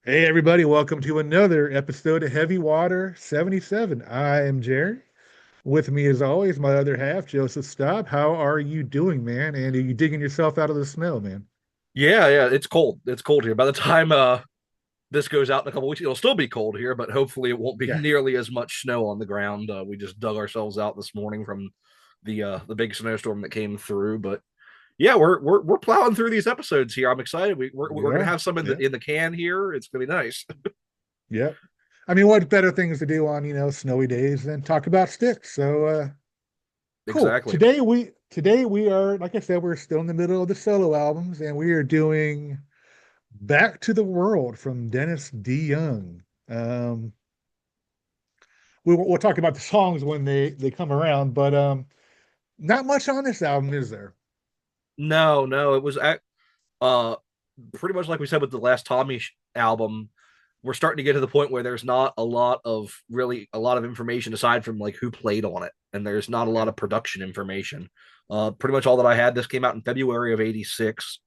Hey everybody, welcome to another episode of Heavy Water 77. I am Jerry. With me as always, my other half, Joseph Staub. How are you doing, man? And are you digging yourself out of the snow, man? Yeah, it's cold. It's cold here. By the time this goes out in a couple weeks, it'll still be cold here, but hopefully it won't be Yeah. nearly as much snow on the ground. We just dug ourselves out this morning from the big snowstorm that came through. But yeah, we're plowing through these episodes here. I'm excited. We're gonna Yeah. have some in Yeah. the can here. It's gonna be nice. Yeah. I mean, what better things to do on, snowy days than talk about Styx? So cool. Exactly. Today we are, like I said, we're still in the middle of the solo albums, and we are doing Back to the World from Dennis Deyoung. Um, we'll talk about the songs when they come around, but not much on this album, is there? No, it was uh pretty much like we said with the last Tommy album. We're starting to get to the point where there's not a lot of information aside from like who played on it, and there's not a lot Yeah. of production information. Pretty much all that I had. This came out in February of '86.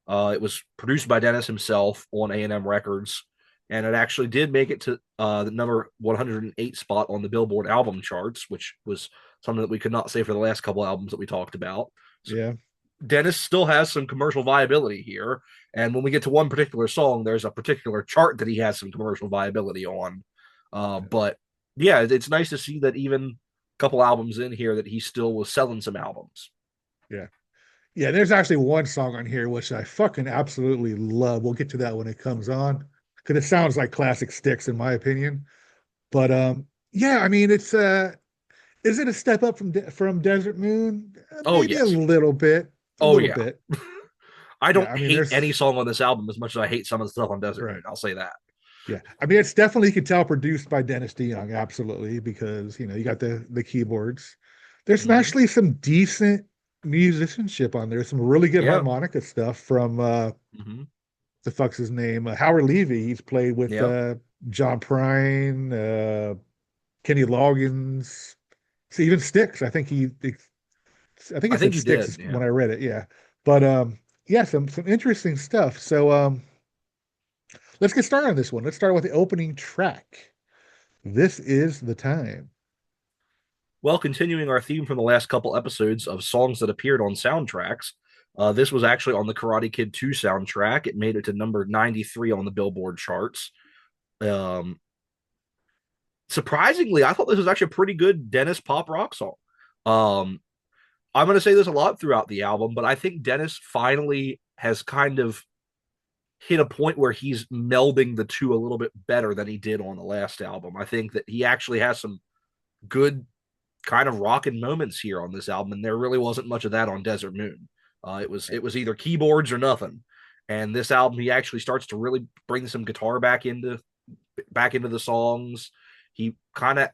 It was produced by Dennis himself on A&M Records, and it actually did make it to the number 108 spot on the Billboard album charts, which was something that we could not say for the last couple albums that we talked about. So Yeah. Dennis still has some commercial viability here. And when we get to one particular song, there's a particular chart that he has some commercial viability on. But yeah, it's nice to see that even a couple albums in here that he still was selling some albums. Yeah. Yeah, there's actually one song on here which I fucking absolutely love. We'll get to that when it comes on because it sounds like classic Styx in my opinion. But yeah, I mean it's is it a step up from Desert Moon? Oh, Maybe a yes. little bit, a Oh, little yeah. bit. I Yeah, don't I mean hate there's any song on this album as much as I hate some of the stuff on Desert Moon. right. I'll say that. Yeah. I mean it's definitely you can tell produced by Dennis DeYoung, absolutely, because you got the keyboards. There's Mm-hmm. actually some decent musicianship on there, some really good Yeah. harmonica stuff from Mm-hmm. the fuck's his name? Howard Levy. He's played with Yeah. John Prine, Kenny Loggins, so even Styx. I think I it said think he did. Styx Yeah. when I read it. Yeah, but yeah, some interesting stuff. So let's get started on this one. Let's start with the opening track. This is the time. Well, continuing our theme from the last couple episodes of songs that appeared on soundtracks, this was actually on the Karate Kid 2 soundtrack. It made it to number 93 on the Billboard charts. Um, Surprisingly, I thought this was actually a pretty good Dennis pop rock song. Um, I'm going to say this a lot throughout the album, but I think Dennis finally has kind of hit a point where he's melding the two a little bit better than he did on the last album. I think that he actually has some good kind of rocking moments here on this album, and there really wasn't much of that on Desert Moon. It was either keyboards or nothing. And this album, he actually starts to really bring some guitar back into the songs. He kind of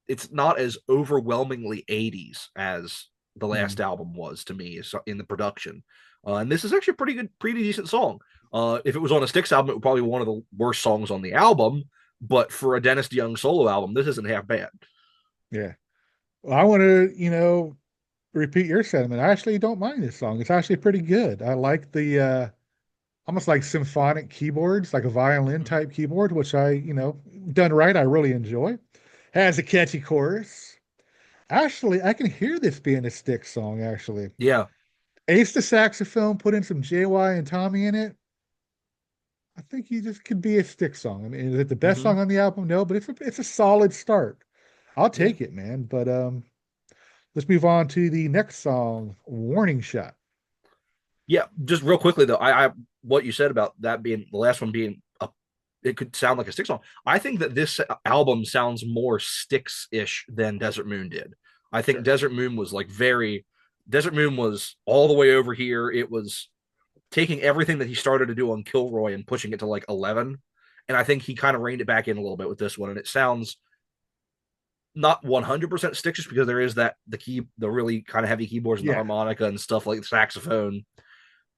it's not as overwhelmingly 80s as the last Mm, album was to me in the production. And this is actually a pretty decent song. If it was on a Styx album, it would probably be one of the worst songs on the album. But for a Dennis DeYoung solo album, this isn't half bad. yeah. Well, I want to, repeat your sentiment. I actually don't mind this song. It's actually pretty good. I like the almost like symphonic keyboards, like a violin Mm-hmm. type keyboard, which I, done right, I really enjoy. Has a catchy chorus. Actually, I can hear this being a Styx song, actually. Yeah. Ace the saxophone, put in some JY and Tommy in it. I think you just could be a Styx song. I mean, is it the best Mm-hmm. song on the album? No, but it's a solid start. I'll Yeah. take it, man. But let's move on to the next song, Warning Shot. Yeah. Just real quickly though, I what you said about that being the last one being a it could sound like a Styx song. I think that this album sounds more Styx-ish than Desert Moon did. I think Sure. Desert Moon was all the way over here. It was taking everything that he started to do on Kilroy and pushing it to like 11. And I think he kind of reined it back in a little bit with this one. And it sounds not 100% Styx just because there is the really kind of heavy keyboards and the Yeah. harmonica and stuff like the saxophone.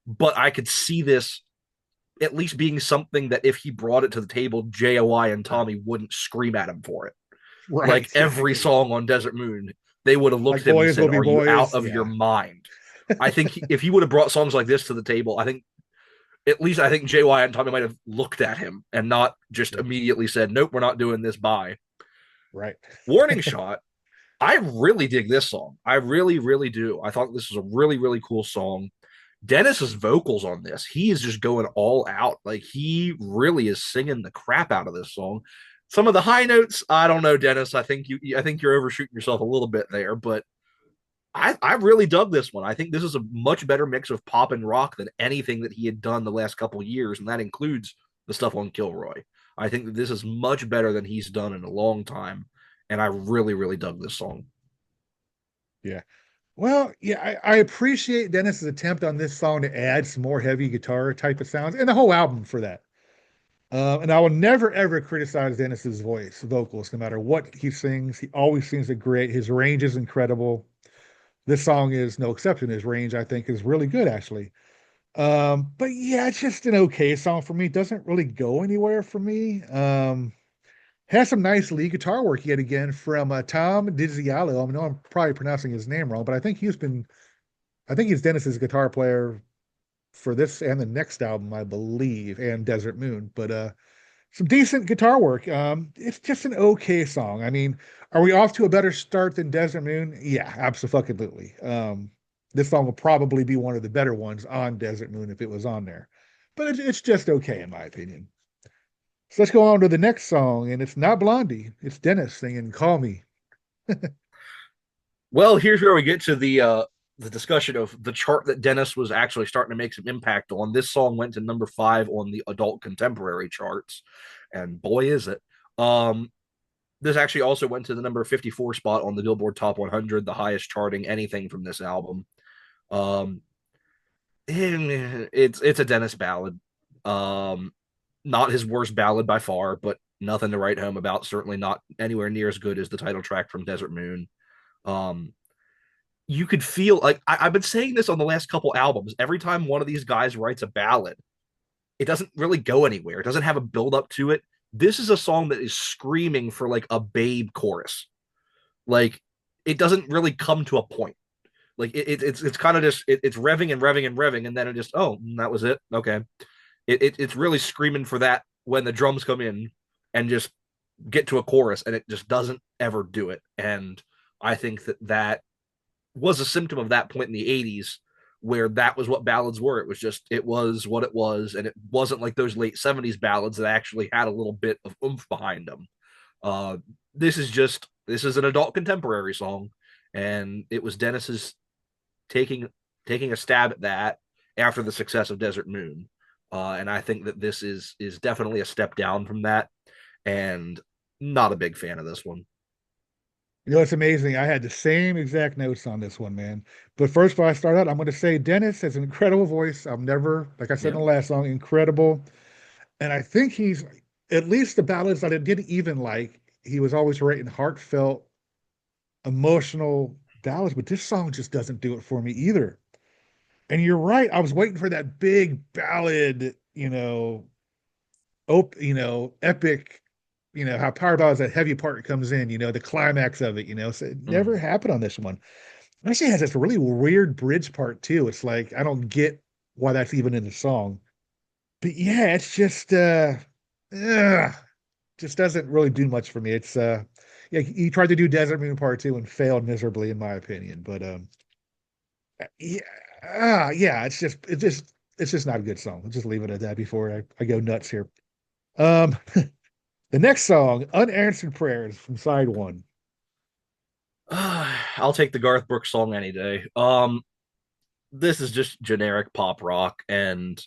But I could see this at least being something that if he brought it to the table, JOI and Tommy wouldn't scream at him for it. Like Right. Yeah. every song on Desert Moon, they would have looked Like at him and boys will said, be "Are you out boys. of your Yeah. mind?" I think if he would have brought songs like this to the table, I think at least I think JY and Tommy might have looked at him and not just Yeah. immediately said, nope, we're not doing this. Bye. Right. Warning Shot. I really dig this song. I really, really do. I thought this was a really, really cool song. Dennis's vocals on this, he is just going all out. Like he really is singing the crap out of this song. Some of the high notes, I don't know, Dennis. I think you're overshooting yourself a little bit there, but I really dug this one. I think this is a much better mix of pop and rock than anything that he had done the last couple of years, and that includes the stuff on Kilroy. I think that this is much better than he's done in a long time, and I really, really dug this song. Yeah. Well, yeah, I appreciate Dennis's attempt on this song to add some more heavy guitar type of sounds and the whole album for that. And I will never ever criticize Dennis's vocals, no matter what he sings. He always sings it great. His range is incredible. This song is no exception. His range, I think, is really good, actually. But yeah, it's just an okay song for me. It doesn't really go anywhere for me. Has some nice lead guitar work yet again from Tom Dizialo. I know I'm probably pronouncing his name wrong, but I think he's Dennis's guitar player for this and the next album, I believe, and Desert Moon. But some decent guitar work. It's just an okay song. I mean, are we off to a better start than Desert Moon? Yeah, absolutely. This song will probably be one of the better ones on Desert Moon if it was on there. But it's just okay in my opinion. So let's go on to the next song, and it's not Blondie. It's Dennis singing "Call Me." Well, here's where we get to the discussion of the chart that Dennis was actually starting to make some impact on. This song went to number 5 on the adult contemporary charts, and boy is it. This actually also went to the number 54 spot on the Billboard Top 100, the highest charting anything from this album. Um, it's a Dennis ballad. Not his worst ballad by far, but nothing to write home about. Certainly not anywhere near as good as the title track from Desert Moon. Um, you could feel like I've been saying this on the last couple albums. Every time one of these guys writes a ballad, it doesn't really go anywhere. It doesn't have a build up to it. This is a song that is screaming for like a babe chorus. Like it doesn't really come to a point. Like it's kind of just it's revving and revving and revving, and then it just that was it. Okay, it's really screaming for that when the drums come in and just get to a chorus, and it just doesn't ever do it. And I think that was a symptom of that point in the 80s where that was what ballads were. It was what it was, and it wasn't like those late 70s ballads that actually had a little bit of oomph behind them. uh this is an adult contemporary song, and it was Dennis's taking taking a stab at that after the success of Desert Moon. And I think that this is definitely a step down from that, and not a big fan of this one. You know, it's amazing. I had the same exact notes on this one, man. But first, before I start out, I'm going to say Dennis has an incredible voice. I'm never, like I said Yeah. in the last song, incredible. And I think he's, at least the ballads that I didn't even like, he was always writing heartfelt, emotional ballads. But this song just doesn't do it for me either. And you're right. I was waiting for that big ballad, epic, how Power Ballad is that heavy part comes in, the climax of it, so it never Mm. happened on this one. It actually has this really weird bridge part too. It's like I don't get why that's even in the song. But yeah, it's ugh, just doesn't really do much for me. It's yeah, he tried to do Desert Moon Part 2 and failed miserably in my opinion. But yeah, yeah, it's just not a good song. I'll just leave it at that before I go nuts here. Um the next song, Unanswered Prayers from side one. I'll take the Garth Brooks song any day. This is just generic pop rock, and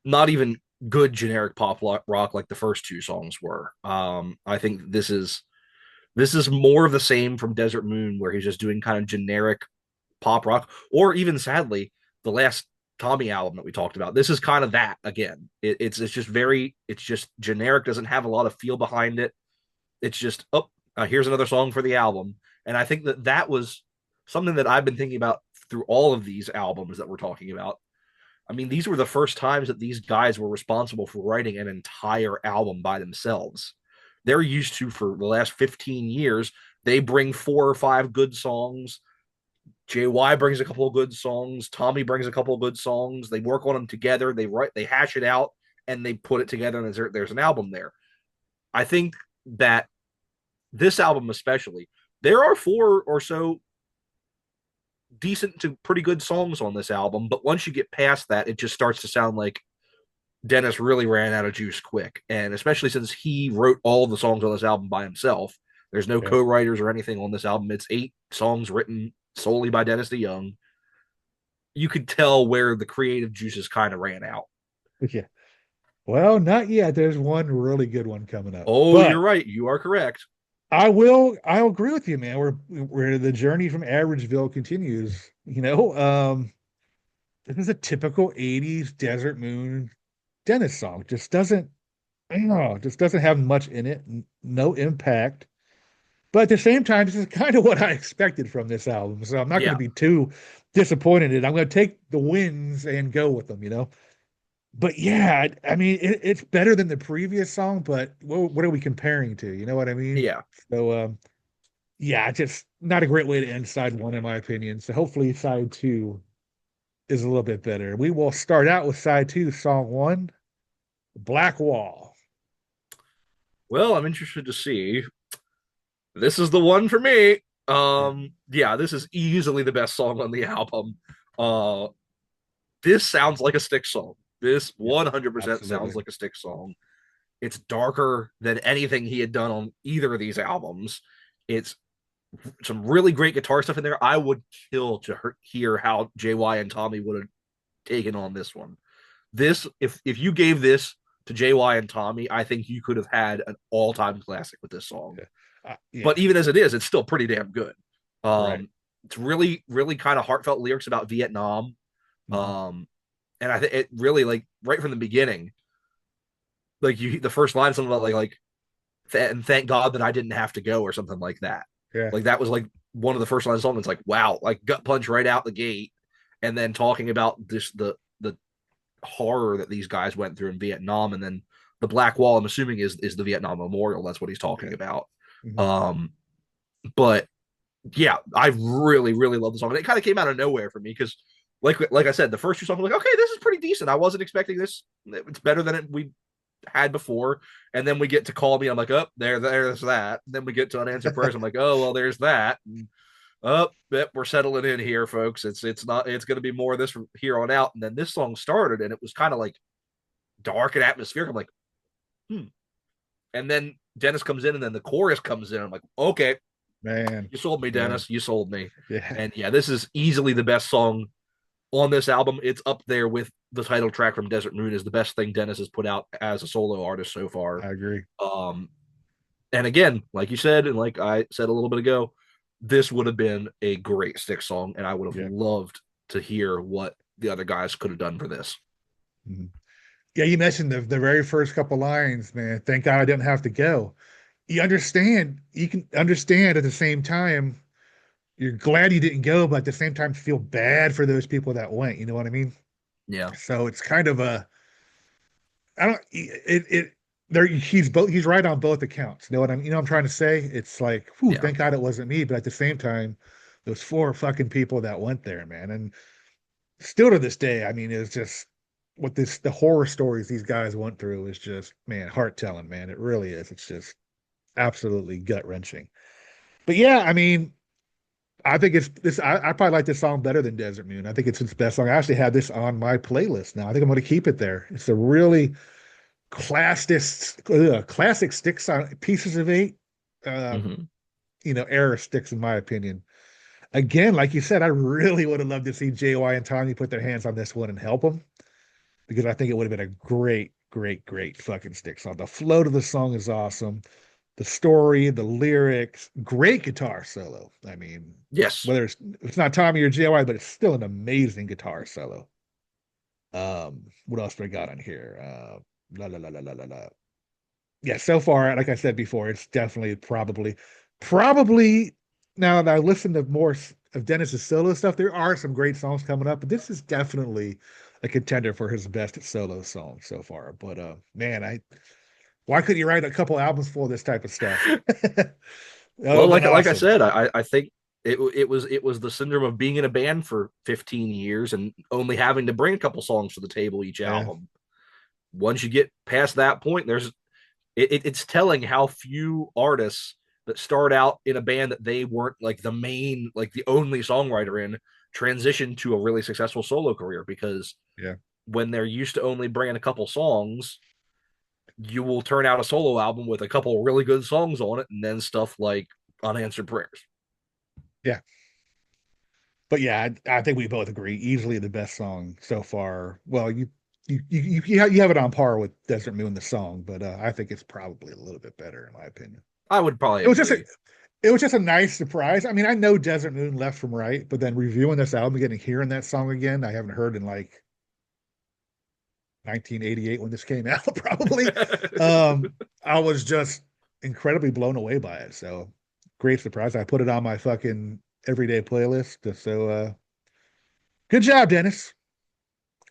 not even good generic pop rock like the first two songs were. I think this is more of the same from Desert Moon, where he's just doing kind of generic pop rock, or even sadly, the last Tommy album that we talked about. This is kind of that again. It's just generic, doesn't have a lot of feel behind it. It's just here's another song for the album, and I think that was something that I've been thinking about through all of these albums that we're talking about. I mean, these were the first times that these guys were responsible for writing an entire album by themselves. They're used to, for the last 15 years, they bring 4 or 5 good songs, JY brings a couple of good songs. Tommy brings a couple of good songs. They work on them together. They hash it out, and they put it together, and there's an album there. I think that this album, especially, there are four or so decent to pretty good songs on this album, but once you get past that, it just starts to sound like Dennis really ran out of juice quick. And especially since he wrote all the songs on this album by himself, there's no Yeah. co-writers or anything on this album. It's 8 songs written solely by Dennis DeYoung. You could tell where the creative juices kind of ran out. Yeah. Well, not yet. There's one really good one coming up. Oh, you're But right. You are correct. I'll agree with you, man. Where the journey from Averageville continues. This is a typical 80s Desert Moon Dennis song. Just doesn't, I don't know, just doesn't have much in it, no impact. But at the same time, this is kind of what I expected from this album. So I'm not going to Yeah. be too disappointed in it. I'm going to take the wins and go with them. But yeah, I mean, it's better than the previous song, but what are we comparing to? You know what I mean? Yeah. So, yeah, just not a great way to end side one, in my opinion. So hopefully side two is a little bit better. We will start out with side two, song one, Black Wall. Well, I'm interested to see. This is the one for me. Yeah, Yeah, this is easily the best song on the album. Uh, this sounds like a Styx song. This yeah, 100% sounds absolutely. like a Styx song. It's darker than anything he had done on either of these albums. It's some really great guitar stuff in there. I would kill to hear how JY and Tommy would have taken on this one. This, if you gave this to JY and Tommy, I think you could have had an all-time classic with this song. Yeah, yeah, But even as it is, it's still pretty damn good. right. It's really, really kind of heartfelt lyrics about Vietnam. Mhm. Um, and I think it really, like, right from the beginning, like the first line is something about and thank God that I didn't have to go, or something like that. Yeah. Like that was like one of the first lines of the song. It's like, wow, like gut punch right out the gate, and then talking about the horror that these guys went through in Vietnam, and then the Black Wall. I'm assuming is the Vietnam Memorial. That's what he's talking Okay. about. Mhm. Um, but yeah, I really, really love the song. And it kind of came out of nowhere for me because, like I said, the first two songs, I'm like, okay, this is pretty decent. I wasn't expecting this. It's better than we had before. And then we get to Call Me. I'm like, oh, there's that. And then we get to Unanswered Prayers. I'm like, oh, well, there's that. And, oh, yep, we're settling in here, folks. It's not. It's going to be more of this from here on out. And then this song started, and it was kind of like dark and atmospheric. I'm like, hmm. And then Dennis comes in, and then the chorus comes in. I'm like, okay, Man, you sold me, yeah, Dennis. You sold me. yeah, And yeah, this is easily the best song on this album. It's up there with the title track from Desert Moon is the best thing Dennis has put out as a solo artist so far. I agree. Um, and again, like you said, and like I said a little bit ago, this would have been a great Styx song, and I would have Yeah. loved to hear what the other guys could have done for this. Mhm. Yeah, you mentioned the very first couple lines, man. Thank God I didn't have to go. You can understand at the same time, you're glad you didn't go, but at the same time feel bad for those people that went. You know what I mean? Yeah, So it's kind of a I don't it there he's right on both accounts. I'm trying to say? It's like, whew, yeah, thank God it wasn't me, but at the same time, those four fucking people that went there, man. And still to this day, I mean, it's just what the horror stories these guys went through is just, man, heart telling, man. It really is. It's just absolutely gut wrenching. But yeah, I mean, I think it's this. I probably like this song better than Desert Moon. I think it's its best song. I actually have this on my playlist now. I think I'm going to keep it there. It's a really classic Styx on Pieces of Eight, mm-hmm. era Styx, in my opinion. Again, like you said, I really would have loved to see JY and Tommy put their hands on this one and help them because I think it would have been a great, great, great fucking Styx song. The flow of the song is awesome. The story, the lyrics, great guitar solo. I mean, Yes. whether it's not Tommy or JY, but it's still an amazing guitar solo. What else do I got on here? La la la la la la la. Yeah, so far, like I said before, it's definitely probably now that I listen to more of Dennis's solo stuff, there are some great songs coming up, but this is definitely a contender for his best solo song so far. But man, I why couldn't you write a couple albums full of this type of stuff? That would Well, have been like I awesome. said, I think It was the syndrome of being in a band for 15 years and only having to bring a couple songs to the table each Yeah, album. Once you get past that point, it's telling how few artists that start out in a band that they weren't like the main, like the only songwriter in, transition to a really successful solo career, because yeah, when they're used to only bringing a couple songs, you will turn out a solo album with a couple really good songs on it and then stuff like Unanswered Prayers. yeah. But yeah, I think we both agree. Easily the best song so far. Well, you have it on par with Desert Moon, the song, but I think it's probably a little bit better in my opinion. I would probably It was just a agree. it was just a nice surprise. I mean, I know Desert Moon left from right, but then reviewing this album again and hearing that song again, I haven't heard in like 1988 when this came out, probably. I was just incredibly blown away by it. So great surprise. I put it on my fucking everyday playlist. So good job, Dennis.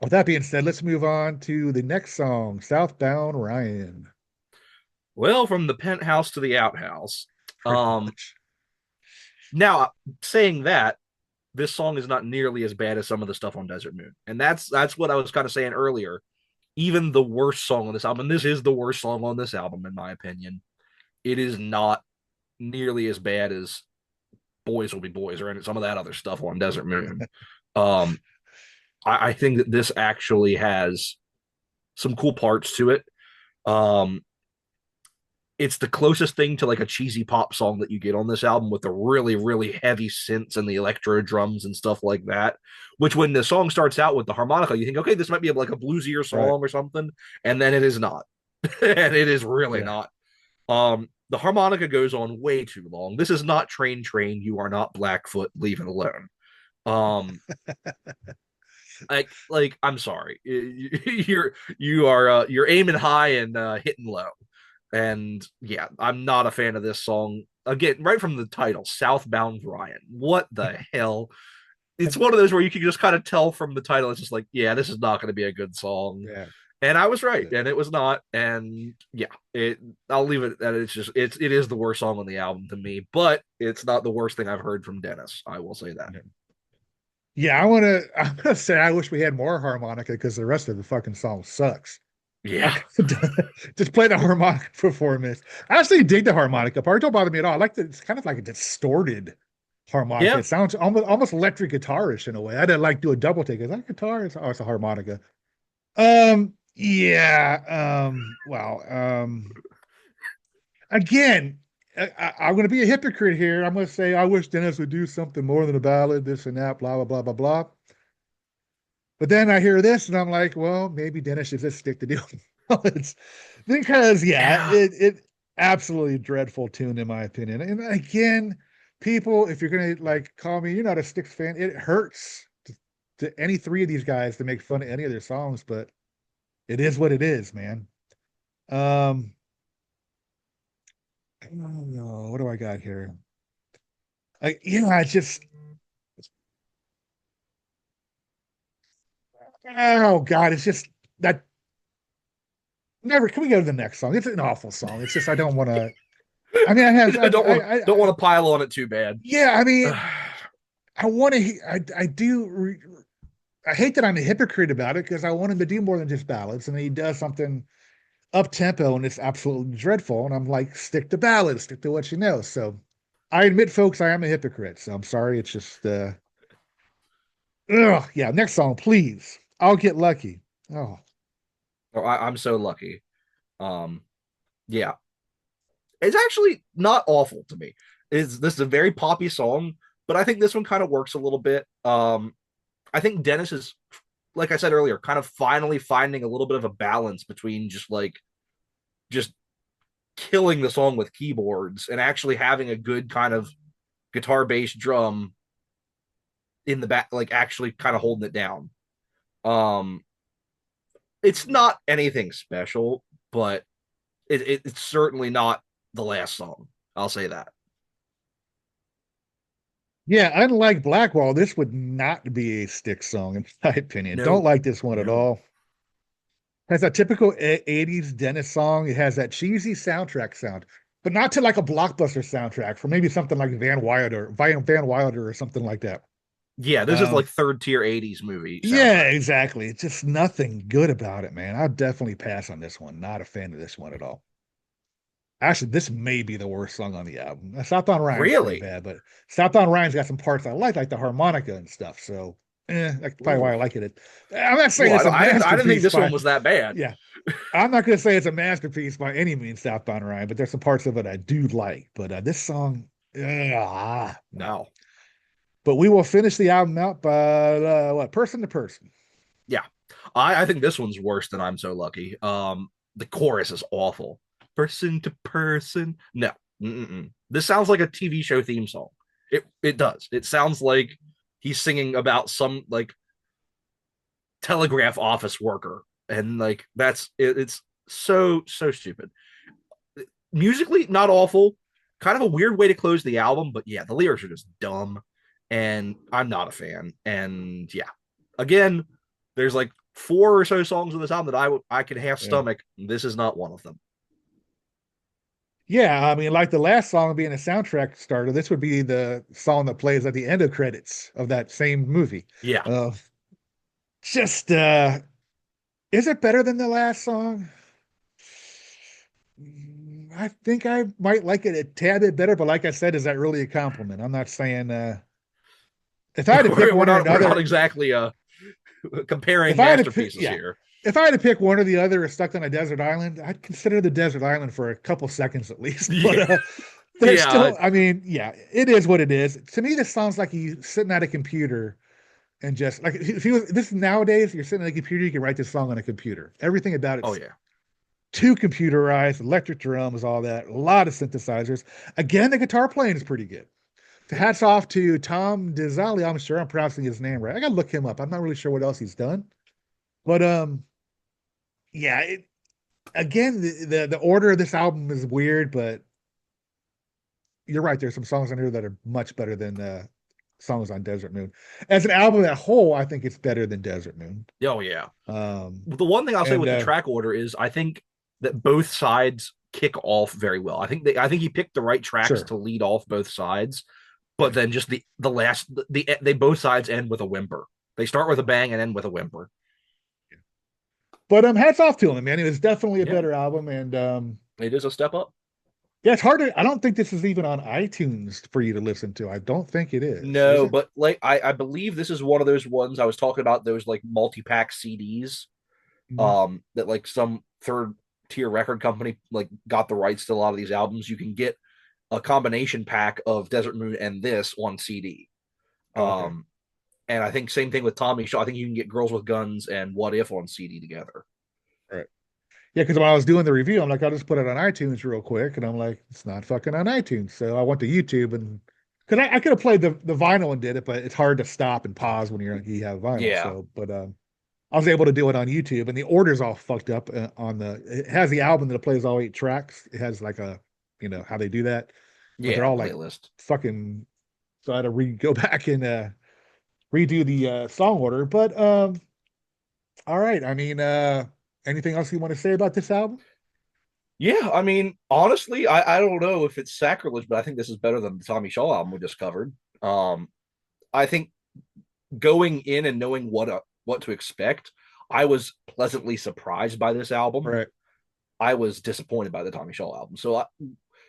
With that being said, let's move on to the next song, Southbound Ryan. Well, from the penthouse to the outhouse. Pretty Um, much. Now, saying that, this song is not nearly as bad as some of the stuff on Desert Moon, and that's what I was kind of saying earlier. Even the worst song on this album, and this is the worst song on this album, in my opinion, it is not nearly as bad as Boys Will Be Boys or some of that other stuff on Desert Moon. Um, I think that this actually has some cool parts to it. Um, it's the closest thing to like a cheesy pop song that you get on this album, with the really, really heavy synths and the electro drums and stuff like that. Which, when the song starts out with the harmonica, you think, okay, this might be like a bluesier Right. song or something, and then it is not, and it is really Yeah. not. The harmonica goes on way too long. This is not Train Train. You are not Blackfoot. Leave it alone. Um, like I'm sorry, you're aiming high and hitting low, and yeah, I'm not a fan of this song. Again, right from the title, Southbound Ryan. What the hell? It's one of those where you can just kind of tell from the title. It's just like, yeah, this is not going to be a good song. Yeah. And I was right, and it was not. And yeah, it. I'll leave it at it is the worst song on the album to me, but it's not the worst thing I've heard from Dennis. I will say that. Yeah, I'm gonna say I wish we had more harmonica because the rest of the fucking song sucks. I Yeah, could just play the harmonica for 4 minutes. I actually dig the harmonica part. It don't bother me at all. I like it's kind of like a distorted harmonica. yeah. It sounds almost electric guitarish in a way. I didn't like do a double take. Is that a guitar? It's a harmonica. Yeah. Again, I'm going to be a hypocrite here. I'm going to say I wish Dennis would do something more than a ballad, this and that, blah blah blah blah blah. But then I hear this and I'm like, well, maybe Dennis should just stick to doing ballads because yeah, Yeah. it absolutely dreadful tune in my opinion. And again, people, if you're gonna like call me, you're not a Styx fan, it hurts to any three of these guys to make fun of any of their songs, but it is what it is, man. Um, I don't know, what do I got here? I just oh God, it's just that never can we go to the next song? It's an awful song. It's just I don't want to. I mean, I have Don't want to pile on it too bad. yeah. I mean, I want to. I do. I hate that I'm a hypocrite about it because I want him to do more than just ballads, and then he does something up tempo, and it's absolutely dreadful. And I'm like, stick to ballads, stick to what you know. So I admit, folks, I am a hypocrite. So I'm sorry. It's just, ugh, yeah. Next song, please. I'll get lucky. Oh, I'm so lucky. Um, yeah, it's actually not awful to me. This is a very poppy song, but I think this one kind of works a little bit. I think Dennis is, like I said earlier, kind of finally finding a little bit of a balance between just killing the song with keyboards and actually having a good kind of guitar bass drum in the back, like actually kind of holding it down. Um, it's not anything special, but it's certainly not the last song. I'll say that. yeah. Unlike Blackwall, this would not be a Styx song, in my opinion. Don't No, like this one at no. all. Has a typical 80s Dennis song. It has that cheesy soundtrack sound. but not to like a blockbuster soundtrack for maybe something like Van Wilder or something like that. Yeah, this is Um, like third tier 80s movie yeah, soundtrack. exactly. It's just nothing good about it, man. I'd definitely pass on this one. Not a fan of this one at all. Actually, this may be the worst song on the album. South on Ryan's pretty Really? bad, but South on Ryan's got some parts I like the harmonica and stuff. So, that's probably Ooh. why I like it. I'm not saying Well, it's a I didn't think masterpiece this one by, was that bad. yeah, I'm not going to say it's a masterpiece by any means, Southbound Ryan, but there's some parts of it I do like. But this song, no. No. But we will finish the album out by what, person to person. Yeah. I think this one's worse than I'm So Lucky. The chorus is awful. Person to person. No. Mm-mm. This sounds like a TV show theme song. It does. It sounds like he's singing about some like telegraph office worker, and like it's so stupid. Musically, not awful. Kind of a weird way to close the album, but yeah, the lyrics are just dumb, and I'm not a fan. And yeah, again, there's like four or so songs on this album that I could half Yeah. stomach. This is not one of them. Yeah, I mean, like the last song being a soundtrack starter, this would be the song that plays at the end of credits of that same movie. Yeah. Uh, just is it better than the last song? I think I might like it a tad bit better, but like I said, is that really a compliment? I'm not saying if I had to pick one or We're not another, exactly comparing if I had to pick, masterpieces yeah, here. if I had to pick one or the other or stuck on a desert island, I'd consider the desert island for a couple seconds at least. But Yeah. there's Yeah. still, I mean, yeah, it is what it is. To me, this sounds like he's sitting at a computer and just like if you this nowadays, you're sitting at a computer, you can write this song on a computer. Everything about Oh it's yeah. too computerized, electric drums, all that, a lot of synthesizers. Again, the guitar playing is pretty good. Hats off to Tom DeZali. I'm sure I'm pronouncing his name right. I gotta look him up. I'm not really sure what else he's done, but yeah. Again, the order of this album is weird, but you're right. There's some songs on here that are much better than songs on Desert Moon. As an album at whole, I think it's better than Desert Moon. Oh yeah. Um, The one thing I'll say and with the track order is I think that both sides kick off very well. I think he picked the right tracks sure, to lead off both sides, but yeah. then just the last they both sides end with a whimper. They start with a bang and end with a whimper. But hats off to him, man. It was definitely a Yeah, better album, and it is a step up. yeah, it's hard to. I don't think this is even on iTunes for you to listen to. I don't think it is No, it? but like I believe this is one of those ones I was talking about, those like multi-pack CDs Mhm. that like some third tier record company like got the rights to a lot of these albums. You can get a combination pack of Desert Moon and this on CD. Okay, Um, and I think same thing with Tommy Shaw. I think you can get Girls with Guns and What If on CD together. all right. Yeah, because when I was doing the review, I'm like, I'll just put it on iTunes real quick, and I'm like, it's not fucking on iTunes. So I went to YouTube and because I could have played the vinyl and did it, but it's hard to stop and pause when you have vinyl. Yeah, So, but I was able to do it on YouTube, and the order's all fucked up on the. It has the album that it plays all 8 tracks. It has like a, how they do that, but they're yeah, all like playlist. fucking. So I had to go back and redo the song order. But all right. I mean, anything else you want to say about this album? Yeah, I mean, honestly, I don't know if it's sacrilege, but I think this is better than the Tommy Shaw album we just covered. I think going in and knowing what to expect, I was pleasantly surprised by this album. Right. I was disappointed by the Tommy Shaw album. So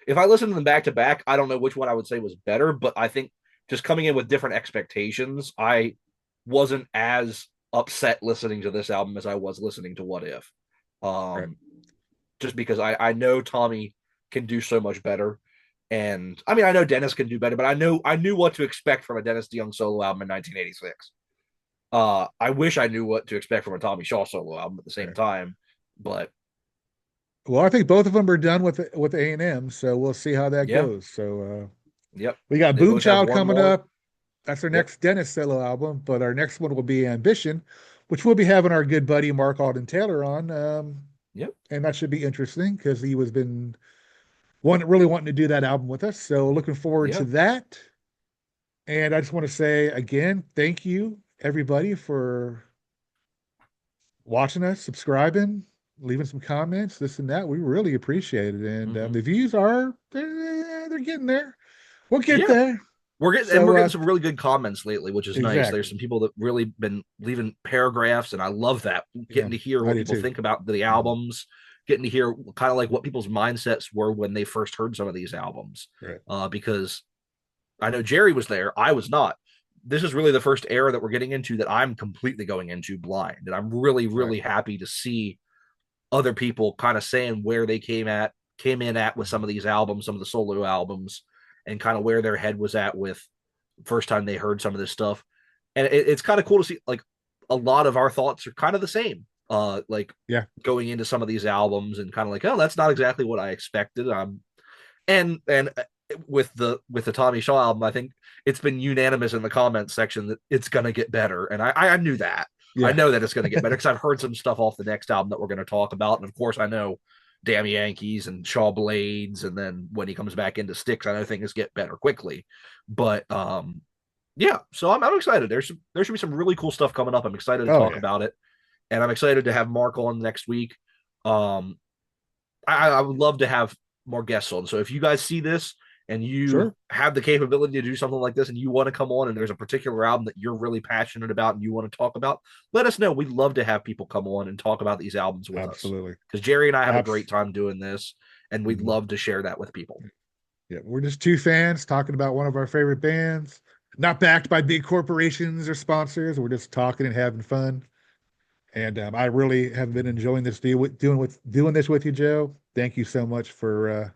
if I listen to them back to back, I don't know which one I would say was better, but I think just coming in with different expectations, I wasn't as upset listening to this album as I was listening to What If. Right. Um, just because I know Tommy can do so much better. And I mean, I know Dennis can do better, but I knew what to expect from a Dennis DeYoung solo album in 1986. I wish I knew what to expect from a Tommy Shaw solo album at the same Right. time, but Well, I think both of them are done with A&M, so we'll see how that yeah, goes. So yep, we got they Boom both have Child one coming more. up. That's our Yep, next Dennis solo album, but our next one will be Ambition, which we'll be having our good buddy Mark Alden Taylor on. yep, And that should be interesting because he was been really wanting to do that album with us. So looking forward to yeah, that. And I just want to say again, thank you everybody for watching us, subscribing, leaving some comments, this and that. We really appreciate it. And Hmm. the views are they're getting there. We'll get Yeah, there. we're So getting some really good comments lately, which is nice. There's exactly. some people that really been leaving paragraphs, and I love that. Yeah, Getting to hear I what do people too. think about the Mhm. albums, getting to hear kind of like what people's mindsets were when they first heard some of these albums. Right. Because I know Jerry was there, I was not. This is really the first era that we're getting into that I'm completely going into blind, and I'm really, Right. really happy to see other people kind of saying where they came in at with some Mhm. of these albums, some of the solo albums, and kind of where their head was at with first time they heard some of this stuff. And it's kind of cool to see like a lot of our thoughts are kind of the same. Like Yeah. going into some of these albums and kind of like, oh, that's not exactly what I expected. And with the Tommy Shaw album, I think it's been unanimous in the comments section that it's gonna get better, and I knew that. I Yeah. know that it's gonna get better because I've heard some stuff off the next album that we're gonna talk about, and of course I know Damn Yankees and Shaw Blades, and then when he comes back into Styx, I know things get better quickly. But yeah, so I'm excited. There should be some really cool stuff coming up. I'm excited to Oh talk yeah. about it, and I'm excited to have Mark on next week. Um, I would love to have more guests on. So if you guys see this and you Sure. have the capability to do something like this and you want to come on and there's a particular album that you're really passionate about and you want to talk about, let us know. We'd love to have people come on and talk about these albums with us. Absolutely. Because Jerry and I have a great Abs. time doing this and we'd Mhm. love to share that with people. Yeah, we're just two fans talking about one of our favorite bands, not backed by big corporations or sponsors. We're just talking and having fun. And I really have been enjoying this doing this with you, Joe. Thank you so much for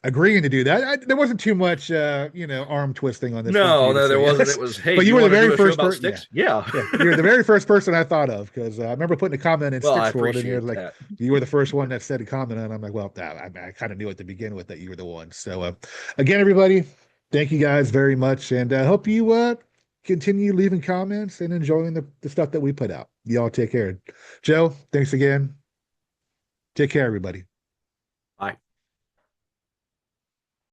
agreeing to do that. There wasn't too much, arm twisting on this one for No, you to no, there say wasn't. It yes. was, hey, But do you you were the want to very do a show first about person. Yeah, Styx? Yeah. yeah, you're the very first person I thought of because I remember putting a comment in Well, I Sticks World, and you're appreciate like, that. you were the first one that said a comment, and I'm like, well, I kind of knew it to begin with that you were the one. So, again, everybody, thank you guys very much, and I hope you continue leaving comments and enjoying the stuff that we put out. Y'all take care. Joe, thanks again. Take care, everybody.